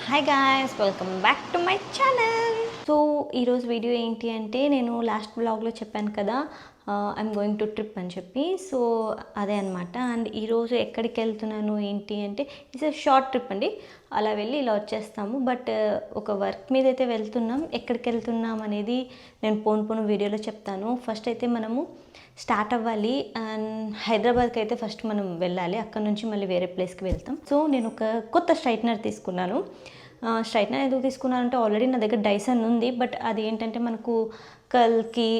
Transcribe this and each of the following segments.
Hi guys, welcome back to my channel. So ఈరోజు video ఏంటి అంటే, నేను లాస్ట్ బ్లాగ్లో చెప్పాను కదా ఐఎమ్ గోయింగ్ టు ట్రిప్ అని చెప్పి. సో అదే అనమాట. అండ్ ఈరోజు ఎక్కడికి వెళ్తున్నాను ఏంటి అంటే, ఇట్స్ షార్ట్ ట్రిప్ అండి. అలా వెళ్ళి ఇలా వచ్చేస్తాము. బట్ ఒక వర్క్ మీద అయితే వెళ్తున్నాం. ఎక్కడికి వెళ్తున్నాం అనేది నేను పోను వీడియోలో చెప్తాను. ఫస్ట్ అయితే మనము స్టార్ట్ అవ్వాలి. అండ్ హైదరాబాద్కి అయితే ఫస్ట్ మనం వెళ్ళాలి. అక్కడ నుంచి మళ్ళీ వేరే ప్లేస్కి వెళ్తాం. సో నేను ఒక కొత్త స్ట్రైట్నర్ తీసుకున్నాను. స్ట్రైట్నర్ ఎందుకు తీసుకున్నానంటే, ఆల్రెడీ నా దగ్గర డైసన్ ఉంది. బట్ అది ఏంటంటే మనకు కర్ల్కి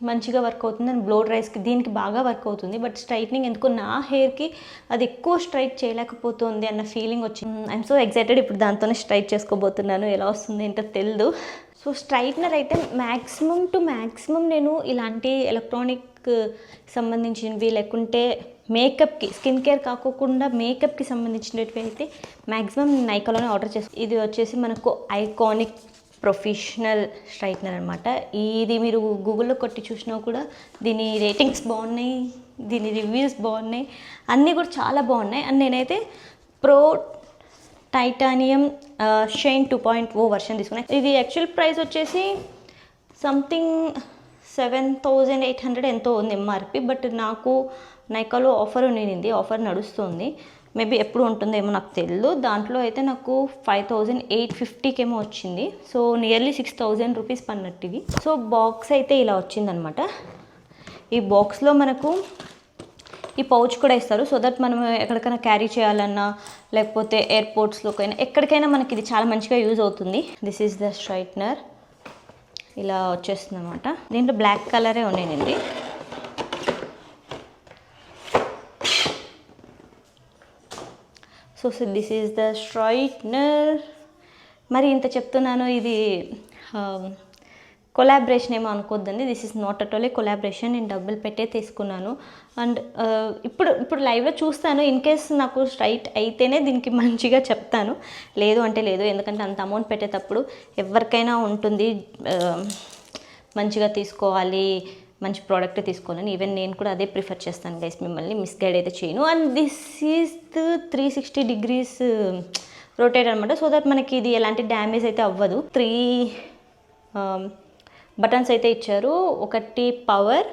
మంచిగా వర్క్ అవుతుంది అండ్ బ్లో డ్రైస్కి దీనికి బాగా వర్క్ అవుతుంది. బట్ స్ట్రైట్నింగ్ ఎందుకో నా హెయిర్కి అది ఎక్కువ స్ట్రైట్ చేయలేకపోతుంది అన్న ఫీలింగ్ వచ్చింది. I'm so excited. ఇప్పుడు దాంతోనే స్ట్రైట్ చేసుకోబోతున్నాను. ఎలా వస్తుంది ఏంటో తెలియదు. సో స్ట్రైట్నర్ అయితే మ్యాక్సిమం నేను ఇలాంటి ఎలక్ట్రానిక్ సంబంధించినవి, లేకుంటే మేకప్కి, స్కిన్ కేర్ కాకుండా మేకప్కి సంబంధించినవి అయితే మ్యాక్సిమం నైకాలోనే ఆర్డర్ చేస్తాను. ఇది వచ్చేసి మనకు ఐకానిక్ ప్రొఫెషనల్ స్ట్రైట్నర్ అనమాట. ఇది మీరు గూగుల్లో కొట్టి చూసినా కూడా దీని రేటింగ్స్ బాగున్నాయి, దీని రివ్యూస్ బాగున్నాయి, అన్నీ కూడా చాలా బాగున్నాయి. అండ్ నేనైతే ప్రో టైటానియం షైన్ 2.0 వర్షన్ తీసుకున్నాను. ఇది యాక్చువల్ ప్రైస్ వచ్చేసి సంథింగ్ 7,800 ఎంతో ఉంది ఎంఆర్పి. బట్ నాకు నైకాలో ఆఫర్ ఉండింది, ఆఫర్ నడుస్తుంది. మేబీ ఎప్పుడు ఉంటుందేమో నాకు తెలియదు. దాంట్లో అయితే నాకు 5,850కి ఏమో వచ్చింది. సో నియర్లీ 6,000 రూపీస్ పన్నట్టు ఇది. సో బాక్స్ అయితే ఇలా వచ్చిందనమాట. ఈ బాక్స్లో మనకు ఈ పౌచ్ కూడా ఇస్తారు. సో దట్ మనం ఎక్కడికైనా క్యారీ చేయాలన్నా, లేకపోతే ఎయిర్పోర్ట్స్లోకైనా ఎక్కడికైనా మనకి ఇది చాలా మంచిగా యూజ్ అవుతుంది. This is the straightener. ఇలా వచ్చేస్తుంది అనమాట. దీంట్లో బ్లాక్ కలరే ఉన్నాయండి. So this is the straightener. మరి ఇంత చెప్తున్నాను, ఇది కొలాబరేషన్ ఏమో అనుకోద్దండి. This is not at all a collaboration. నేను డబ్బులు పెట్టే తీసుకున్నాను. అండ్ ఇప్పుడు లైవ్లో చూస్తాను. ఇన్ కేస్ నాకు స్ట్రైట్ అయితేనే దీనికి మంచిగా చెప్తాను, లేదు అంటే లేదు. ఎందుకంటే అంత అమౌంట్ పెట్టేటప్పుడు ఎవరికైనా ఉంటుంది మంచిగా తీసుకోవాలి, మంచి ప్రోడక్ట్ తీసుకోవాలని. ఈవెన్ నేను కూడా అదే ప్రిఫర్ చేస్తాను గైస్, మిమ్మల్ని మిస్గైడ్ అయితే చేయను. And this is 360 degrees rotate అనమాట. సో దట్ మనకి ఇది ఎలాంటి డ్యామేజ్ అయితే అవ్వదు. 3 బటన్స్ అయితే ఇచ్చారు. ఒకటి పవర్,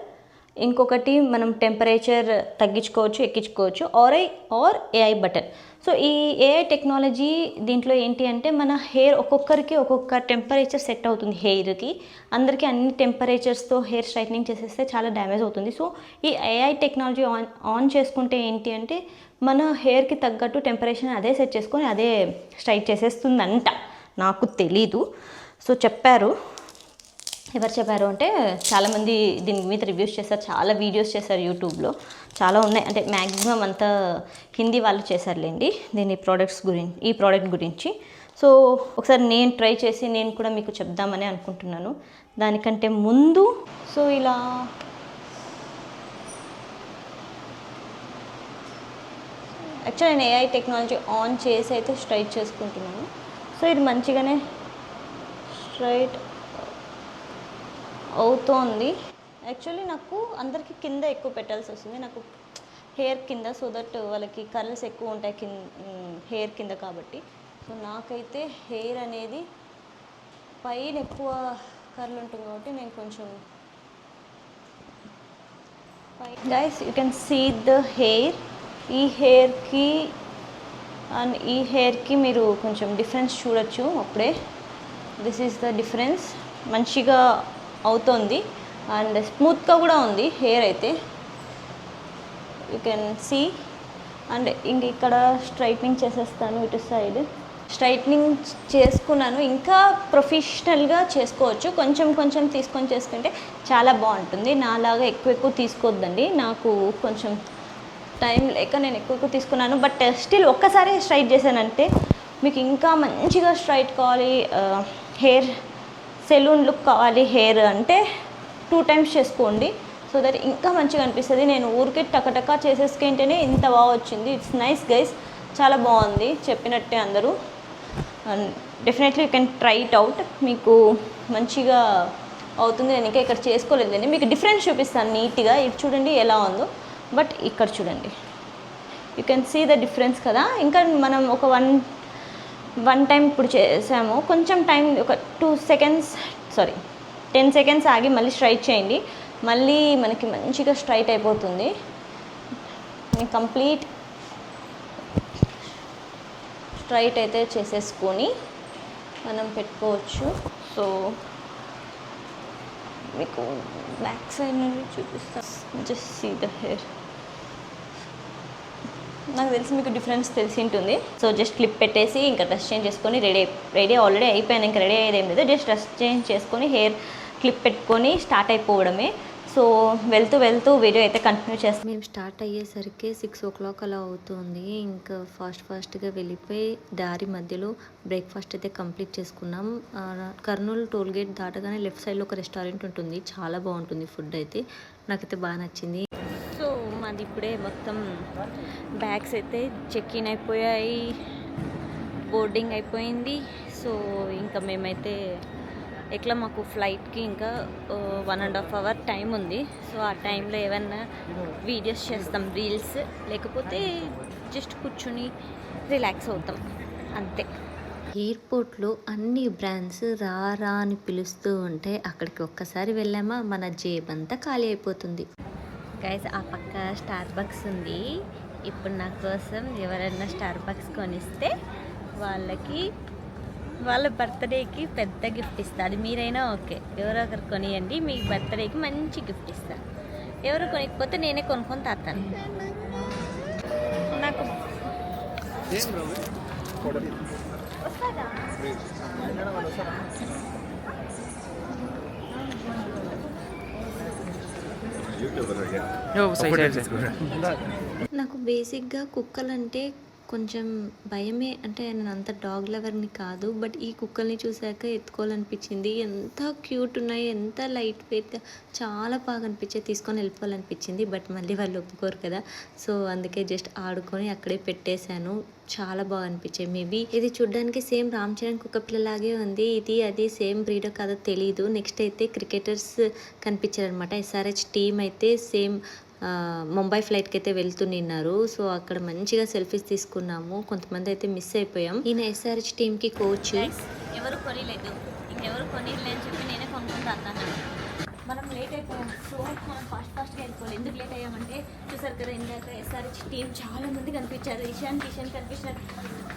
ఇంకొకటి మనం టెంపరేచర్ తగ్గించుకోవచ్చు, ఎక్కించుకోవచ్చు, ఆర్ ఏఐ బటన్. సో ఈ ఏఐ టెక్నాలజీ దీంట్లో ఏంటి అంటే, మన హెయిర్ ఒక్కొక్కరికి ఒక్కొక్క టెంపరేచర్ సెట్ అవుతుంది. హెయిర్కి అందరికీ అన్ని టెంపరేచర్స్తో హెయిర్ స్ట్రైట్నింగ్ చేసేస్తే చాలా డ్యామేజ్ అవుతుంది. సో ఈ ఏఐ టెక్నాలజీ ఆన్ చేసుకుంటే ఏంటి అంటే, మన హెయిర్కి తగ్గట్టు టెంపరేచర్ అదే సెట్ చేసుకొని అదే స్ట్రైట్ చేసేస్తుందంట. నాకు తెలీదు. సో చెప్పారు. ఎవరు చెప్పారు అంటే, చాలామంది దీని మీద రివ్యూస్ చేశారు, చాలా వీడియోస్ చేశారు యూట్యూబ్లో, చాలా ఉన్నాయి. అంటే మ్యాక్సిమం అంతా హిందీ వాళ్ళు చేశారులేండి దీని ఈ ప్రోడక్ట్ గురించి. సో ఒకసారి నేను ట్రై చేసి నేను కూడా మీకు చెప్దామని అనుకుంటున్నాను. దానికంటే ముందు సో ఇలా యాక్చువల్లీ నేను ఏఐ టెక్నాలజీ ఆన్ చేసి అయితే స్ట్రైట్ చేసుకుంటున్నాను. సో ఇది మంచిగానే స్ట్రైట్ అవుతోంది. యాక్చువల్లీ నాకు అందరికీ కింద ఎక్కువ పెట్టాల్సి వస్తుంది, నాకు హెయిర్ కింద. సో దట్ వాళ్ళకి కర్ల్స్ ఎక్కువ ఉంటాయి హెయిర్ కింద కాబట్టి. సో నాకైతే హెయిర్ అనేది పైన ఎక్కువ కర్ల్ ఉంటుంది కాబట్టి నేను కొంచెం guys you can see the hair. ఈ హెయిర్కి అండ్ ఈ హెయిర్కి మీరు కొంచెం డిఫరెన్స్ చూడొచ్చు అప్పుడే. This is the difference. మంచిగా అవుతుంది అండ్ స్మూత్గా కూడా ఉంది హెయిర్ అయితే, యూ కెన్ సీ. అండ్ ఇంక ఇక్కడ స్ట్రైట్నింగ్ చేసేస్తాను. ఇటు సైడ్ స్ట్రైట్నింగ్ చేసుకున్నాను. ఇంకా ప్రొఫెషనల్గా చేసుకోవచ్చు. కొంచెం తీసుకొని చేసుకుంటే చాలా బాగుంటుంది. నాలాగా ఎక్కువ తీసుకోవద్దండి. నాకు కొంచెం టైం లేక నేను ఎక్కువ తీసుకున్నాను. బట్ స్టిల్ ఒక్కసారి స్ట్రైట్ చేశానంటే మీకు ఇంకా మంచిగా స్ట్రైట్ కావాలి, హెయిర్ సెలూన్ లుక్ కావాలి హెయిర్ అంటే 2 times చేసుకోండి. సో దట్ ఇంకా మంచిగా అనిపిస్తుంది. నేను ఊరికే టకటకా చేసేసుకుంటేనే ఇంత బాగా వచ్చింది. ఇట్స్ నైస్ గైస్, చాలా బాగుంది చెప్పినట్టే అందరూ. And definitely you can try it out. మీకు మంచిగా అవుతుంది. నేను ఇంకా ఇక్కడ చేసుకోలేదండి, మీకు డిఫరెన్స్ చూపిస్తాను నీట్గా. ఇది చూడండి ఎలా ఉందో. బట్ ఇక్కడ చూడండి, you can see the difference కదా. ఇంకా మనం ఒక వన్ టైం ఇప్పుడు చేసాము, కొంచెం టైం ఒక 10 సెకండ్స్ ఆగి మళ్ళీ స్ట్రైట్ చేయండి. మళ్ళీ మనకి మంచిగా స్ట్రైట్ అయిపోతుంది. కంప్లీట్ స్ట్రైట్ అయితే చేసేసుకొని మనం పెట్టుకోవచ్చు. సో మీకు బ్యాక్ సైడ్ నుండి చూపిస్తాను. Just see the hair. నాకు తెలిసి మీకు డిఫరెన్స్ తెలిసి ఉంటుంది. సో జస్ట్ క్లిప్ పెట్టేసి ఇంకా డ్రెస్ చేంజ్ చేసుకొని రెడీ ఆల్రెడీ అయిపోయాను. ఇంకా రెడీ అయ్యేది ఏం లేదు, జస్ట్ డ్రెస్ చేంజ్ చేసుకొని హెయిర్ క్లిప్ పెట్టుకొని స్టార్ట్ అయిపోవడమే. సో వెళ్తూ వీడియో అయితే కంటిన్యూ చేస్తాం. మేము స్టార్ట్ అయ్యేసరికి 6 o'clock అలా అవుతుంది. ఇంకా ఫాస్ట్గా వెళ్ళిపోయి దారి మధ్యలో బ్రేక్ఫాస్ట్ అయితే కంప్లీట్ చేసుకున్నాం. కర్నూలు టోల్ గేట్ దాటగానే లెఫ్ట్ సైడ్లో ఒక రెస్టారెంట్ ఉంటుంది, చాలా బాగుంటుంది ఫుడ్ అయితే, నాకైతే బాగా నచ్చింది. సో మాది ఇప్పుడే మొత్తం బ్యాగ్స్ అయితే చెక్ ఇన్ అయిపోయాయి, బోర్డింగ్ అయిపోయింది. సో ఇంకా మేమైతే ఎట్లా మాకు ఫ్లైట్కి ఇంకా 1.5 hour టైం ఉంది. సో ఆ టైంలో ఏమన్నా వీడియోస్ చేస్తాం, రీల్స్, లేకపోతే జస్ట్ కూర్చుని రిలాక్స్ అవుతాం అంతే. ఎయిర్పోర్ట్లో అన్ని బ్రాండ్స్ రా అని పిలుస్తూ ఉంటే అక్కడికి ఒక్కసారి వెళ్ళామా మన జేబంతా ఖాళీ అయిపోతుంది. గైస్ ఆ పక్క స్టార్ బక్స్ ఉంది. ఇప్పుడు నా కోసం ఎవరైనా స్టార్ బక్స్ కొనిస్తే వాళ్ళ బర్త్డేకి పెద్ద గిఫ్ట్ ఇస్తాడు. మీరైనా ఓకే, ఎవరో ఒకరు కొనియండి, మీ బర్త్డేకి మంచి గిఫ్ట్ ఇస్తాను. ఎవరు కొనికపోతే నేనే కొనుక్కొని తాతాను. నాకు నాకు బేసిక్గా కుక్కలంటే కొంచెం భయమే. అంటే నేను అంత డాగ్ లవర్ని కాదు, బట్ ఈ కుక్కల్ని చూసాక ఎత్తుకోవాలనిపించింది. ఎంత క్యూట్ ఉన్నాయి, ఎంత లైట్ వెయిట్గా, చాలా బాగా అనిపించేది, తీసుకొని వెళ్ళిపోవాలనిపించింది. బట్ మళ్ళీ వాళ్ళు ఒప్పుకోరు కదా, సో అందుకే జస్ట్ ఆడుకొని అక్కడే పెట్టేశాను. చాలా బాగా అనిపించాయి. మేబీ ఇది చూడ్డానికి సేమ్ రామ్ చరణ్ కుక్క పిల్లలాగే ఉంది. అది సేమ్ బ్రీడో కాదో తెలీదు. నెక్స్ట్ అయితే క్రికెటర్స్ కనిపించారనమాట. SRH టీమ్ అయితే సేమ్ ముంబై ఫ్లైట్కి అయితే వెళ్తున్నారు. సో అక్కడ మంచిగా సెల్ఫీస్ తీసుకున్నాము. కొంతమంది అయితే మిస్ అయిపోయాం. ఈయన SRH టీమ్కి కోచ్. ఎవరు కొనిలేదు, ఇంకెవరు కొనిలే అని చెప్పి నేనే కొనుక్కుంటాను. మనం లేట్ అయిపోయాం. సో మనం ఫాస్ట్గా వెళ్ళిపోవాలి. ఎందుకు లేట్ అయ్యామంటే చూసారు కదా, ఇందాక SRH టీం చాలా మంది కనిపించారు. కిషన్ కనిపించారు,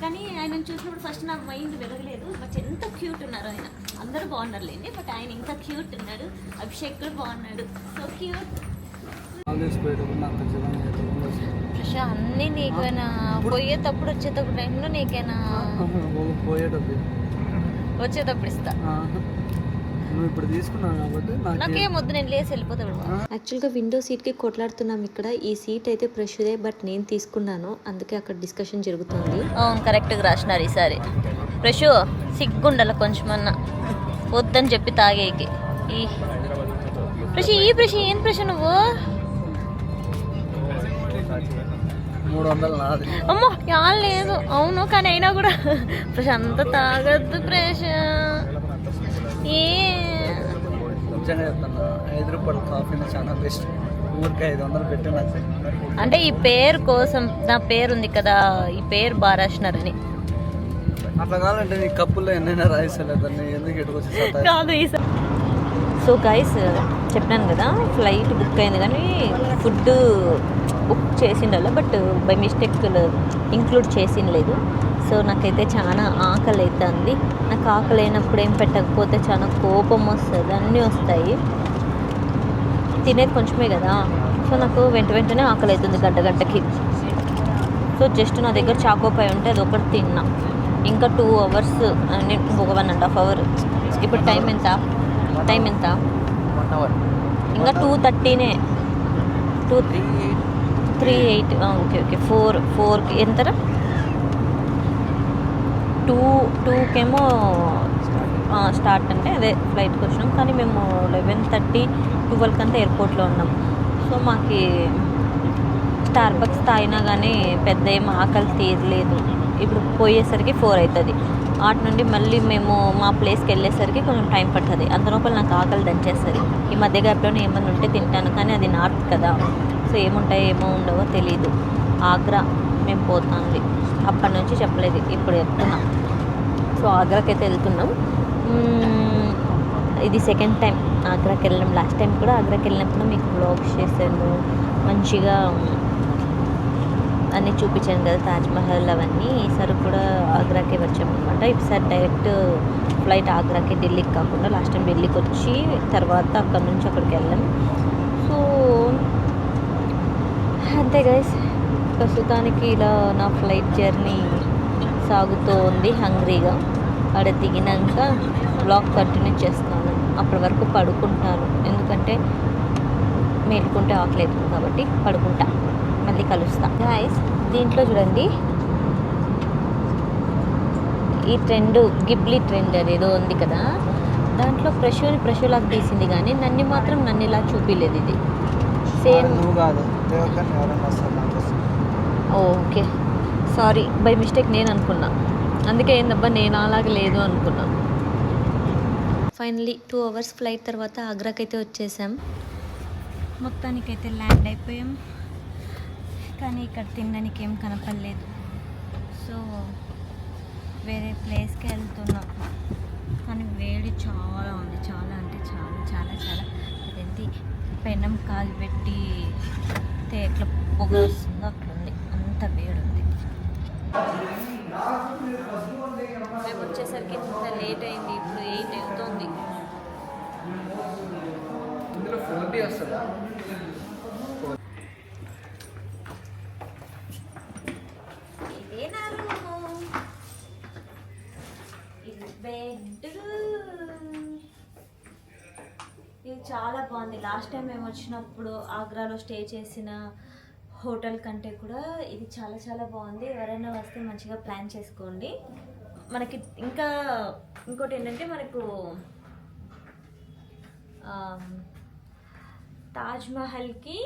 కానీ ఆయన చూసినప్పుడు ఫస్ట్ నా మైండ్ వెలగలేదు. బట్ ఎంత క్యూట్ ఉన్నారు ఆయన. అందరూ బాగున్నారు లేండి, బట్ ఆయన ఇంకా క్యూట్ ఉన్నాడు. అభిషేక్ కూడా బాగున్నాడు. So cute. అన్నీ నీకైనా పోయేటప్పుడు వచ్చేటప్పుడు టైంలో నీకైనా వచ్చేటప్పుడు ఇస్తా. ఇప్పుడు తీసుకున్నాను కాబట్టి నాకేం వద్దు, నేను లేసి వెళ్ళిపోతాడు. యాక్చువల్గా విండో సీట్కి కొట్లాడుతున్నాం ఇక్కడ. ఈ సీట్ అయితే ఫ్రెష్దే, బట్ నేను తీసుకున్నాను, అందుకే అక్కడ డిస్కషన్ జరుగుతుంది. అవును, కరెక్ట్గా రాసినారు ఈసారి. ఫ్రెష్ సిగ్గుండాల కొంచెమన్నా, వద్దని చెప్పి తాగేకి. ఈ ఫ్రెష్ ఏం ఫ్రెష్ నువ్వు 300 నాది. అమ్మో యాన్ లేదు. అవును, కానీ అయినా కూడా ఫ్రెష్ అంత తాగద్దు. ఫ్రెష్ ఏ నిజంగా చెప్తాను, 5 రూపాయల కాఫీని చాలా బెస్ట్. ఊరికి 500 పెట్టిన అంటే ఈ పేరు కోసం, నా పేరు ఉంది కదా, ఈ పేరు బాగా రాసినారని. అట్లా కావాలంటే నీ కప్పుల్లో ఎన్నైనా రాయిస్తలేదని ఎందుకు ఎటుకొచ్చి కాదు ఈసారి. సో గైస్ చెప్పినాను కదా, ఫ్లైట్ బుక్ అయింది కానీ ఫుడ్ బుక్ చేసిండాల, బట్ బై మిస్టేక్ ఇంక్లూడ్ చేసిండలేదు. సో నాకైతే చాలా ఆకలి అవుతుంది. నాకు ఆకలి అయినప్పుడు ఏం పెట్టకపోతే చాలా కోపం వస్తుంది, అన్నీ వస్తాయి. తినేది కొంచెమే కదా, సో నాకు వెంటనే ఆకలి అవుతుంది గంటకి. సో జస్ట్ నా దగ్గర చాకోపాయ్ ఉంటే అది ఒకటి తిన్నా. ఇంకా 2 hours, ఇంకొక 1.5 hour. ఇప్పుడు టైం ఎంత? 1 hour. ఇంకా 2:30నే. 3:08. ఓకే 4కి ఎంతరా? 2కేమో స్టార్ట్ అంటే అదే ఫ్లైట్కి వచ్చినాం, కానీ మేము 11:30, 12 కంతా ఎయిర్పోర్ట్లో ఉన్నాం. సో మాకు స్టార్ బక్స్ తాగినా కానీ పెద్ద ఏం ఆకలి తీరలేదు. ఇప్పుడు పోయేసరికి 4 అవుతుంది. అటు నుండి మళ్ళీ మేము మా ప్లేస్కి వెళ్ళేసరికి కొంచెం టైం పడుతుంది. అంతలోపల నాకు ఆకలి దంచేస్తుంది. ఈ మధ్య గ్యాప్లోనే ఏమన్నా ఉంటే తింటాను, కానీ అది నార్త్ కదా, సో ఏముంటాయో ఏమో ఉండవో తెలీదు. ఆగ్రా మేము పోతాంది, అప్పటి నుంచి చెప్పలేదు, ఇప్పుడు చెప్తున్నా. సో ఆగ్రాకి అయితే వెళ్తున్నాం. ఇది సెకండ్ టైం ఆగ్రాకి వెళ్ళడం. లాస్ట్ టైం కూడా ఆగ్రాకి వెళ్ళినప్పుడు మీకు వ్లాగ్స్ చేశాను, మంచిగా అన్నీ చూపించాను కదా, తాజ్మహల్ అవన్నీ. ఈసారి కూడా ఆగ్రాకే వచ్చామన్నమాట. ఈసారి డైరెక్ట్ ఫ్లైట్ ఆగ్రాకి, ఢిల్లీకి కాకుండా లాస్ట్ టైం ఢిల్లీకి వచ్చి తర్వాత అక్కడ నుంచి అక్కడికి వెళ్ళాం. సో అంతే గైస్, ప్రస్తుతానికి ఇలా నా ఫ్లైట్ జర్నీ సాగుతూ ఉంది హంగ్రీగా. అక్కడ దిగినాక బ్లాగ్ కంటిన్యూ చేస్తాను. అప్పటి వరకు పడుకుంటాను, ఎందుకంటే మేలుకుంటే ఆకలి అవుతుంది కాబట్టి పడుకుంటా. మళ్ళీ కలుస్తా గైస్. దీంట్లో చూడండి, ఈ ట్రెండ్ గిబ్లీ ట్రెండ్ అదేదో ఉంది కదా, దాంట్లో ప్రశోలాగా తీసింది, కానీ నన్ను మాత్రం ఇలా చూపిలేదు. ఇది same. Okay, sorry, by mistake నేను అనుకున్నా. అందుకే ఏందబ్బా నేను అలాగే లేదు అనుకున్నా. ఫైనలీ 2 hours ఫ్లైట్ తర్వాత ఆగ్రాకి అయితే వచ్చేసాం. మొత్తానికైతే ల్యాండ్ అయిపోయాం, కానీ ఇక్కడ తినడానికి ఏం కనపడలేదు. సో వేరే ప్లేస్కి వెళ్తున్నాం. కానీ వేడి చాలా ఉంది, చాలా అంటే చాలా చాలా చాలా. అదేంటి పెనం కాలు పెట్టి ఎట్లా పొగ వస్తుందో అట్లుంది, అంత వేడి ఉంది. మేము వచ్చేసరికి ఇంత లేట్ అయింది. ఇప్పుడు 8 అవుతుంది. ఇదేనా రూము? ఇది బెడ్. ఇది చాలా బాగుంది. లాస్ట్ టైం మేము వచ్చినప్పుడు ఆగ్రాలో స్టే చేసిన హోటల్ కంటే కూడా ఇది చాలా చాలా బాగుంది. ఎవరైనా వస్తే మంచిగా ప్లాన్ చేసుకోండి. మనకి ఇంకోటి ఏంటంటే, మనకు తాజ్మహల్కి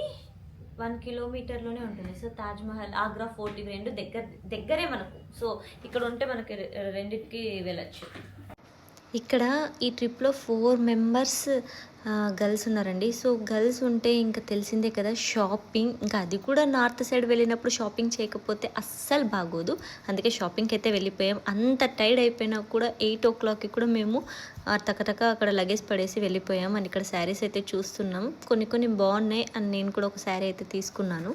1 kilometerలోనే ఉంటుంది. సో తాజ్మహల్, ఆగ్రా ఫోర్ట్ ఇవి రెండు దగ్గరే మనకు. సో ఇక్కడ ఉంటే మనకి రెండింటికి వెళ్ళచ్చు. ఇక్కడ ఈ ట్రిప్లో 4 members గర్ల్స్ ఉన్నారండి. సో గర్ల్స్ ఉంటే ఇంకా తెలిసిందే కదా, షాపింగ్. ఇంకా అది కూడా నార్త్ సైడ్ వెళ్ళినప్పుడు షాపింగ్ చేయకపోతే అస్సలు బాగోదు. అందుకే షాపింగ్కి అయితే వెళ్ళిపోయాం. అంత టైర్డ్ అయిపోయినా కూడా 8 o'clockకి కూడా మేము తక్కతక్క అక్కడ లగేజ్ పడేసి వెళ్ళిపోయాం. అండ్ ఇక్కడ శారీస్ అయితే చూస్తున్నాం, కొన్ని బాగున్నాయి. అండ్ నేను కూడా ఒక శారీ అయితే తీసుకున్నాను.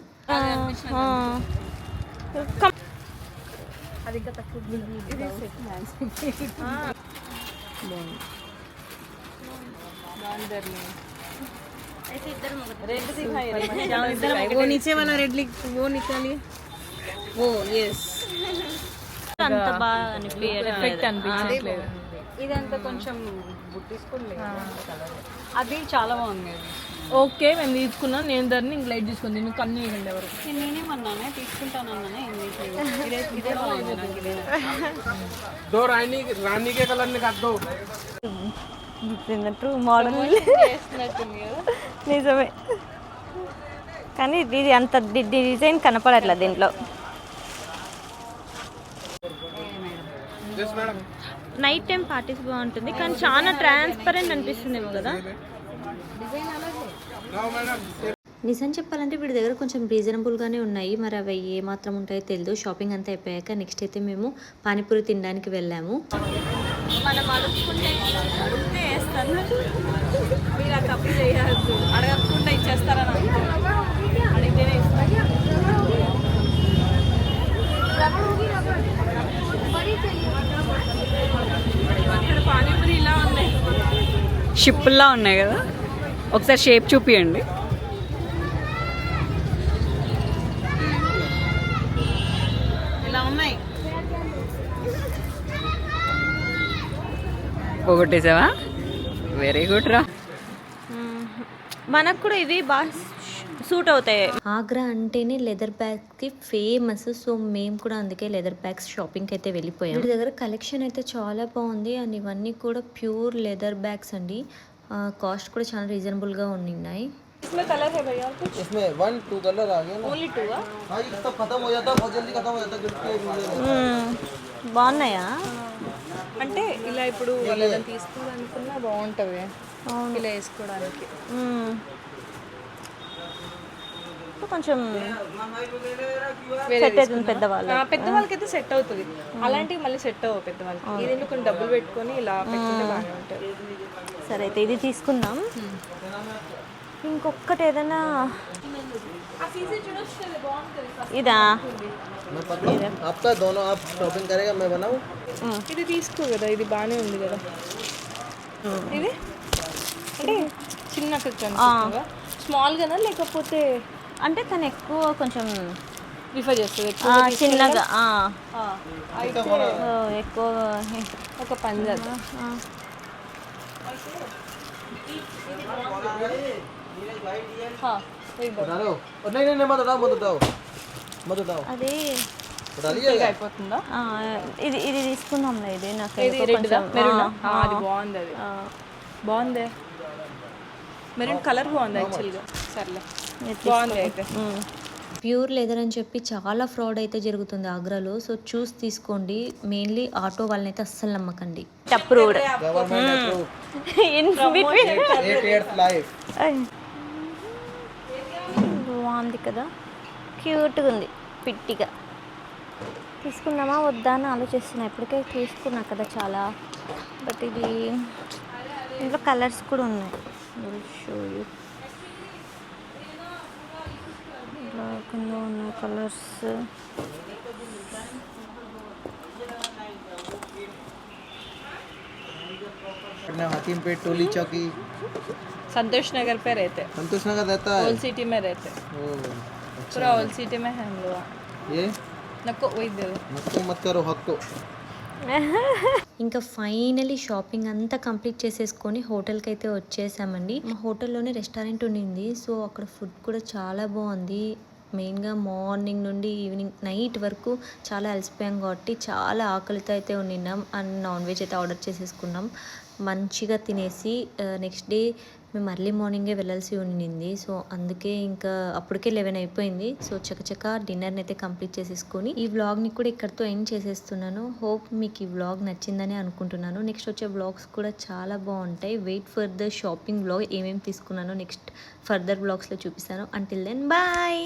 అది ఇంకా తక్కువ ऐसे इधर रेड दिखाई वो नीचे वाला रेड वो निकालिए वो यस అంత బాగా అనిపించలేదు. ఇదంతా కొంచెం తీసుకోలేదు, అది చాలా బాగుంది. ఓకే, మేము తీసుకున్నాం. నేను దాన్ని ఇంక లైట్ తీసుకుంది. నువ్వు కన్ను ఇవ్వండి ఎవరు. నేనేమన్నానే తీసుకుంటానన్నానే. ఇదే బాగుంది నాకు. ఇదే దో రాణికే కలర్ ని కట్ దో మోడల్ నిజమే, కానీ ఇది అంత డిజైన్ కనపడట్లేదు దీంట్లో. నైట్ టైం పార్టీస్ బాగుంటుంది, కానీ చాలా ట్రాన్స్పరెంట్ అనిపిస్తుందేమో కదా. నిజం చెప్పాలంటే వీడి దగ్గర కొంచెం రీజనబుల్గానే ఉన్నాయి. మరి అవి ఏ మాత్రం ఉంటాయో తెలియదు. షాపింగ్ అంతా అయిపోయాక నెక్స్ట్ అయితే మేము పానీపూరి తినడానికి వెళ్ళాము. మనం అడుగుతుంటే వేస్తాను, మీరు ఆ తప్పు చేయద్దు. అడగకుండా ఇచ్చేస్తారని అడిగితేనే ఇస్తారు. ఇక్కడ పానీపూరి ఇలా ఉన్నాయి, షిప్పుల్లా ఉన్నాయి కదా. ఒకసారి షేప్ చూపియండి. ఇలా ఉన్నాయి. పోగొట్టేసావా? వెరీ గుడ్ రా. మనకు కూడా ఇవి బాగా సూట్ అవుతాయి. ఆగ్రా అంటేనే లెదర్ బ్యాగ్స్కి ఫేమస్. సో మేము కూడా అందుకే లెదర్ బ్యాగ్స్ షాపింగ్కి అయితే వెళ్ళిపోయాం. వీడి దగ్గర కలెక్షన్ అయితే చాలా బాగుంది. అండ్ ఇవన్నీ కూడా ప్యూర్ లెదర్ బ్యాగ్స్ అండి. కాస్ట్ కూడా చాలా రీజనబుల్గా ఉన్నాయి. इसमें 1-2 कलर आ गए ना, ओनली 2 हां, ये सब खत्म हो जाता है, बहुत जल्दी खत्म हो जाता है गिफ्ट के। బాగున్నాయా? అంటే ఇలా ఇప్పుడు వాళ్ళని తీసుకోవాలనుకున్నా బాగుంటుంది ఇలా వేసుకోవడానికి. వాళ్ళకి కొంచెం సెట్ అవుతుంది పెద్దవాళ్ళు. పెద్దవాళ్ళకైతే సెట్ అవుతుంది, అలాంటివి మళ్ళీ సెట్ అవ్వవు పెద్దవాళ్ళకి. ఇది ఎందుకు కొన్ని డబ్బులు పెట్టుకొని ఇలా పెట్టుకుంటే బాగానే ఉంటుంది. సరే అయితే ఇది తీసుకుందాం. ఇంకొకటి ఏదైనా ఇదా आपका दोनों आप शॉपिंग करेगा मैं बनाऊँ ఇది తీసుకో కదా, ఇది బాగానే ఉంది కదా. ఇది అంటే చిన్న స్మాల్ కదా, లేకపోతే అంటే తను ఎక్కువ కొంచెం ప్రిఫర్ చేస్తుంది చిన్నగా అయితే ఎక్కువ ఒక పంజాబ్ उठा लो नहीं नहीं नहीं मत उठाओ मत उठाओ मत उठाओ అది उठा लीजिएगा అయిపోతుందా? ఇది ఇది తీసుకుందాంలే. ఇది నాకు ఇది ఎందుకో రెడ్ కొంచెం అది బాగుంది, అది బాగుంది. మెరూన్ కలర్ బాగుంది యాక్చువల్గా. సర్లే బాగుంది అయితే. ప్యూర్ లెదర్ అని చెప్పి చాలా ఫ్రాడ్ అయితే జరుగుతుంది ఆగ్రాలో. సో చూసి తీసుకోండి. మెయిన్లీ ఆటో వాళ్ళని అయితే అస్సలు నమ్మకండి. Approved government approve in between 8 years life బాగుంది కదా, క్యూట్గా ఉంది, పిట్టిగా. తీసుకుందామా వద్దా అని ఆలోచిస్తున్నా. ఇప్పటికే తీసుకున్నా కదా చాలా, బట్ ఇది ఇంట్లో కలర్స్ కూడా ఉన్నాయి. షో యూ ఇలా కింద ఉన్న కలర్స్. हाकिम पेट टोली चौकी संतोष नगर पे रहते, संतोष नगर रहता है ओल्ड सिटी में रहते, ओह पूरा ओल्ड सिटी में है हम लोग. ये नको वही दे दो. मत मत करो हक्को ఇంకా ఫైనలీ షాపింగ్ అంతా కంప్లీట్ చేసేసుకొని హోటల్కి అయితే వచ్చేసామండి. మా హోటల్లోనే రెస్టారెంట్ ఉండింది. సో అక్కడ ఫుడ్ కూడా చాలా బాగుంది. మెయిన్గా మార్నింగ్ నుండి ఈవినింగ్ నైట్ వరకు చాలా అలసిపోయాం కాబట్టి చాలా ఆకలితో అయితే ఉండినాం. అండ్ నాన్ వెజ్ అయితే ఆర్డర్ చేసేసుకున్నాం. మంచిగా తినేసి నెక్స్ట్ డే మేము అర్లీ మార్నింగే వెళ్ళాల్సి ఉండింది. సో అందుకే ఇంకా అప్పటికే 11 అయిపోయింది. సో చకచక డిన్నర్ని అయితే కంప్లీట్ చేసేసుకొని ఈ వ్లాగ్ని కూడా ఇక్కడితో ఎండ్ చేసేస్తున్నాను. హోప్ మీకు ఈ వ్లాగ్ నచ్చిందని అనుకుంటున్నాను. నెక్స్ట్ వచ్చే వ్లాగ్స్ కూడా చాలా బాగుంటాయి. Wait for the shopping vlog. ఏమేమి తీసుకున్నానో నెక్స్ట్ ఫర్దర్ వ్లాగ్స్లో చూపిస్తాను. Until then bye.